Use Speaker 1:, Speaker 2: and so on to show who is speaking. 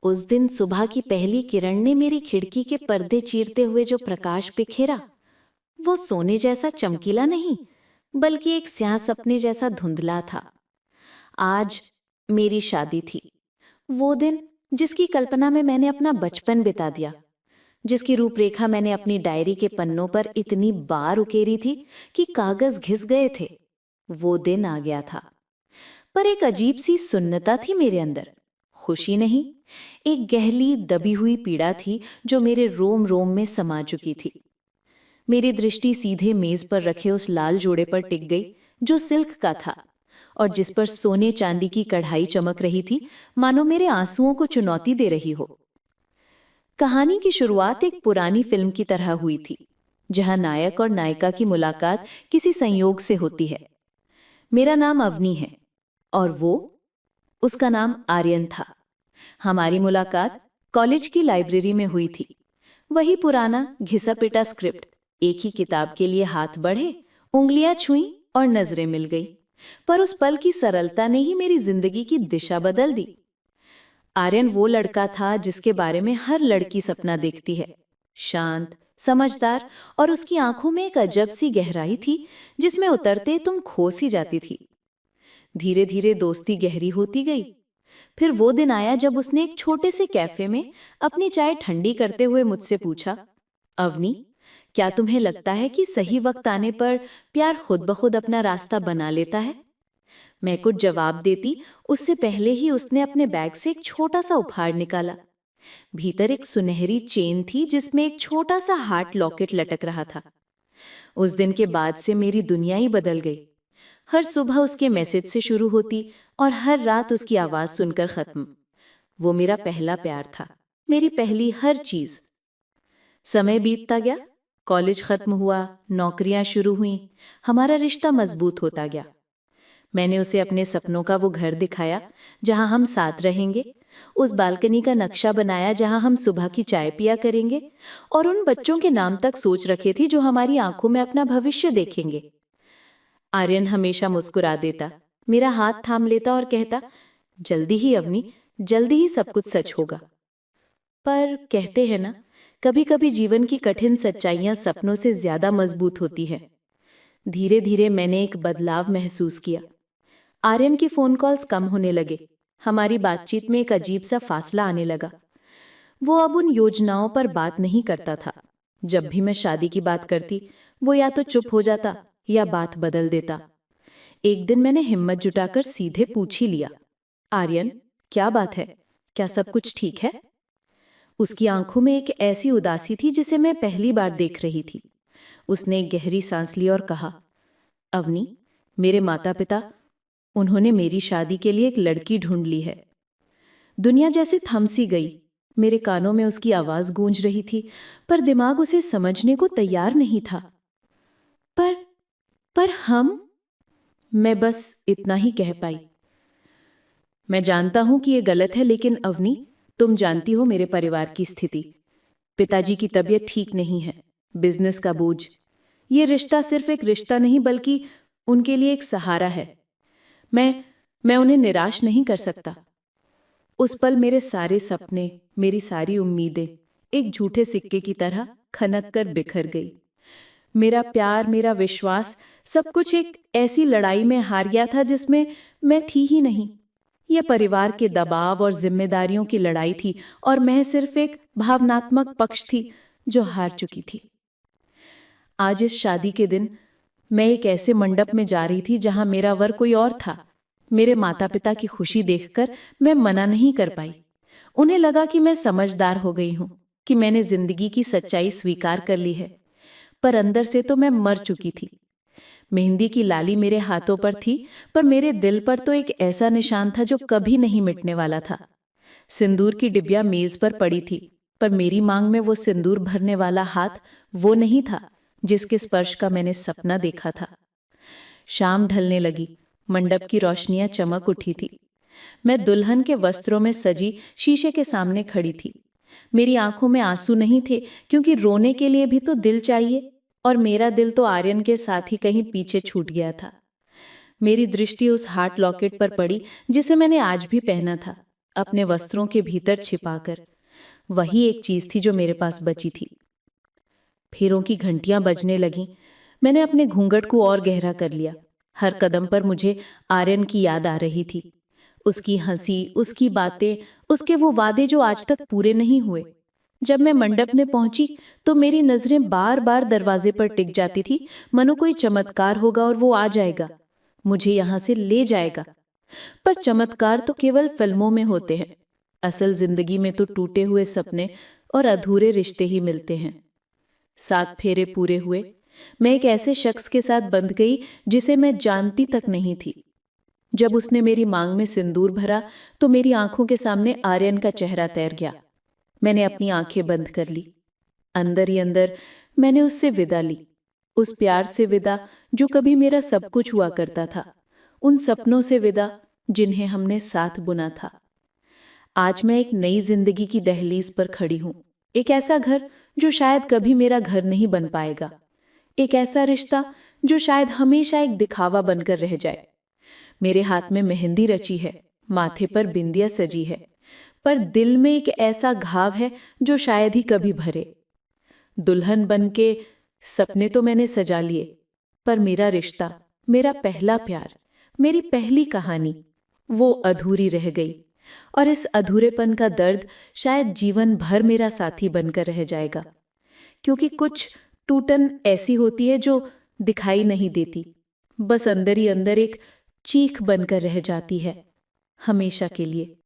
Speaker 1: उस दिन सुबह की पहली किरण ने मेरी खिड़की के पर्दे चीरते हुए जो प्रकाश बिखेरा, वो सोने जैसा चमकीला नहीं, बल्कि एक स्याह सपने जैसा धुंधला था। आज मेरी शादी थी। वो दिन जिसकी कल्पना में मैंने अपना बचपन बिता दिया, जिसकी रूपरेखा मैंने अपनी डायरी के पन्नों पर इतनी बार उकेरी थी कि कागज घिस गए थे। वो दिन आ गया था, पर एक अजीब सी सुन्नता थी मेरे अंदर। खुशी नहीं, एक गहरी दबी हुई पीड़ा थी जो मेरे रोम रोम में समा चुकी थी। मेरी दृष्टि सीधे मेज पर रखे उस लाल जोड़े पर टिक गई जो सिल्क का था और जिस पर सोने चांदी की कढ़ाई चमक रही थी, मानो मेरे आंसुओं को चुनौती दे रही हो। कहानी की शुरुआत एक पुरानी फिल्म की तरह हुई थी, जहां नायक और नायिका की मुलाकात किसी संयोग से होती है। मेरा नाम अवनी है और उसका नाम आर्यन था। हमारी मुलाकात कॉलेज की लाइब्रेरी में हुई थी। वही पुराना घिसा पिटा स्क्रिप्ट, एक ही किताब के लिए हाथ बढ़े, उंगलियां छुईं और नजरें मिल गई। पर उस पल की सरलता ने ही मेरी जिंदगी की दिशा बदल दी। आर्यन वो लड़का था जिसके बारे में हर लड़की सपना देखती है। शांत, समझदार और उसकी आंखों में एक अजब सी गहराई थी जिसमें उतरते तुम खो सी जाती थी। धीरे धीरे दोस्ती गहरी होती गई। फिर वो दिन आया जब उसने एक छोटे से कैफे में अपनी चाय ठंडी करते हुए मुझसे पूछा, अवनी, क्या तुम्हें लगता है कि सही वक्त आने पर प्यार खुद ब खुद अपना रास्ता बना लेता है? मैं कुछ जवाब देती उससे पहले ही उसने अपने बैग से एक छोटा सा उपहार निकाला। भीतर एक सुनहरी चेन थी जिसमें एक छोटा सा हार्ट लॉकेट लटक रहा था। उस दिन के बाद से मेरी दुनिया ही बदल गई। हर सुबह उसके मैसेज से शुरू होती और हर रात उसकी आवाज सुनकर खत्म। वो मेरा पहला प्यार था, मेरी पहली हर चीज। समय बीतता गया, कॉलेज खत्म हुआ, नौकरियां शुरू हुईं, हमारा रिश्ता मजबूत होता गया। मैंने उसे अपने सपनों का वो घर दिखाया जहां हम साथ रहेंगे, उस बालकनी का नक्शा बनाया जहां हम सुबह की चाय पिया करेंगे, और उन बच्चों के नाम तक सोच रखे थे जो हमारी आंखों में अपना भविष्य देखेंगे। आर्यन हमेशा मुस्कुरा देता, मेरा हाथ थाम लेता और कहता, जल्दी ही अवनी, जल्दी ही सब कुछ सच होगा। पर कहते हैं ना, कभी कभी जीवन की कठिन सच्चाइयां सपनों से ज्यादा मजबूत होती है। धीरे धीरे मैंने एक बदलाव महसूस किया। आर्यन की फोन कॉल्स कम होने लगे। हमारी बातचीत में एक अजीब सा फासला आने लगा। वो अब उन योजनाओं पर बात नहीं करता था। जब भी मैं शादी की बात करती, वो या तो चुप हो जाता या बात बदल देता। एक दिन मैंने हिम्मत जुटाकर सीधे पूछ ही लिया, आर्यन, क्या बात है? क्या सब कुछ ठीक है? उसकी आंखों में एक ऐसी उदासी थी जिसे मैं पहली बार देख रही थी। उसने एक गहरी सांस ली और कहा, अवनी, मेरे माता पिता, उन्होंने मेरी शादी के लिए एक लड़की ढूंढ ली है। दुनिया जैसे थम सी गई। मेरे कानों में उसकी आवाज गूंज रही थी, पर दिमाग उसे समझने को तैयार नहीं था। पर हम? मैं बस इतना ही कह पाई। मैं जानता हूं कि ये गलत है, लेकिन अवनी, तुम जानती हो मेरे परिवार की स्थिति। पिताजी की तबीयत ठीक नहीं है, बिजनेस का बोझ। ये रिश्ता सिर्फ एक रिश्ता नहीं बल्कि उनके लिए एक सहारा है। मैं उन्हें निराश नहीं कर सकता। उस पल मेरे सारे सपने, मेरी सारी उम्मीदें एक झूठे सिक्के की तरह खनक कर बिखर गई। मेरा प्यार, मेरा विश्वास, सब कुछ एक ऐसी लड़ाई में हार गया था जिसमें मैं थी ही नहीं। यह परिवार के दबाव और जिम्मेदारियों की लड़ाई थी और मैं सिर्फ एक भावनात्मक पक्ष थी जो हार चुकी थी। आज इस शादी के दिन मैं एक ऐसे मंडप में जा रही थी जहां मेरा वर कोई और था। मेरे माता पिता की खुशी देखकर मैं मना नहीं कर पाई। उन्हें लगा कि मैं समझदार हो गई हूं, कि मैंने जिंदगी की सच्चाई स्वीकार कर ली है। पर अंदर से तो मैं मर चुकी थी। मेहंदी की लाली मेरे हाथों पर थी, पर मेरे दिल पर तो एक ऐसा निशान था जो कभी नहीं मिटने वाला था। सिंदूर की डिबिया मेज पर पड़ी थी, पर मेरी मांग में वो सिंदूर भरने वाला हाथ वो नहीं था जिसके स्पर्श का मैंने सपना देखा था। शाम ढलने लगी, मंडप की रोशनियां चमक उठी थी। मैं दुल्हन के वस्त्रों में सजी शीशे के सामने खड़ी थी। मेरी आंखों में आंसू नहीं थे, क्योंकि रोने के लिए भी तो दिल चाहिए, और मेरा दिल तो आर्यन के साथ ही कहीं पीछे छूट गया था। मेरी दृष्टि उस हार्ट लॉकेट पर पड़ी जिसे मैंने आज भी पहना था।
Speaker 2: अपने वस्त्रों के भीतर छिपाकर। वही एक चीज थी जो मेरे पास बची थी। फेरों की घंटियां बजने लगीं। मैंने अपने घूंघट को और गहरा कर लिया। हर कदम पर मुझे आर्यन की याद आ रही थी। उसकी हंसी, उसकी बातें, उसके वो वादे जो आज तक पूरे नहीं हुए। जब मैं मंडप में पहुंची तो मेरी नजरें बार बार दरवाजे पर टिक जाती थी, मानो कोई चमत्कार होगा और वो आ जाएगा, मुझे यहां से ले जाएगा। पर चमत्कार तो केवल फिल्मों में होते हैं। असल जिंदगी में तो टूटे हुए सपने और अधूरे रिश्ते ही मिलते हैं। 7 फेरे पूरे हुए। मैं एक ऐसे शख्स के साथ बंध गई जिसे मैं जानती तक नहीं थी। जब उसने मेरी मांग में सिंदूर भरा तो मेरी आंखों के सामने आर्यन का चेहरा तैर गया। मैंने अपनी आंखें बंद कर ली। अंदर ही अंदर मैंने उससे विदा ली, उस प्यार से विदा जो कभी मेरा सब कुछ हुआ करता था, उन सपनों से विदा जिन्हें हमने साथ बुना था। आज मैं एक नई जिंदगी की दहलीज पर खड़ी हूं। एक ऐसा घर जो शायद कभी मेरा घर नहीं बन पाएगा। एक ऐसा रिश्ता जो शायद हमेशा एक दिखावा बनकर रह जाए। मेरे हाथ में मेहंदी रची है, माथे पर बिंदिया सजी है, पर दिल में एक ऐसा घाव है जो शायद ही कभी भरे। दुल्हन बनके सपने तो मैंने सजा लिए, पर मेरा रिश्ता, मेरा पहला प्यार, मेरी पहली कहानी, वो अधूरी रह गई। और इस अधूरेपन का दर्द शायद जीवन भर मेरा साथी बनकर रह जाएगा। क्योंकि कुछ टूटन ऐसी होती है जो दिखाई नहीं देती, बस अंदर ही अंदर एक चीख बनकर रह जाती है, हमेशा के लिए।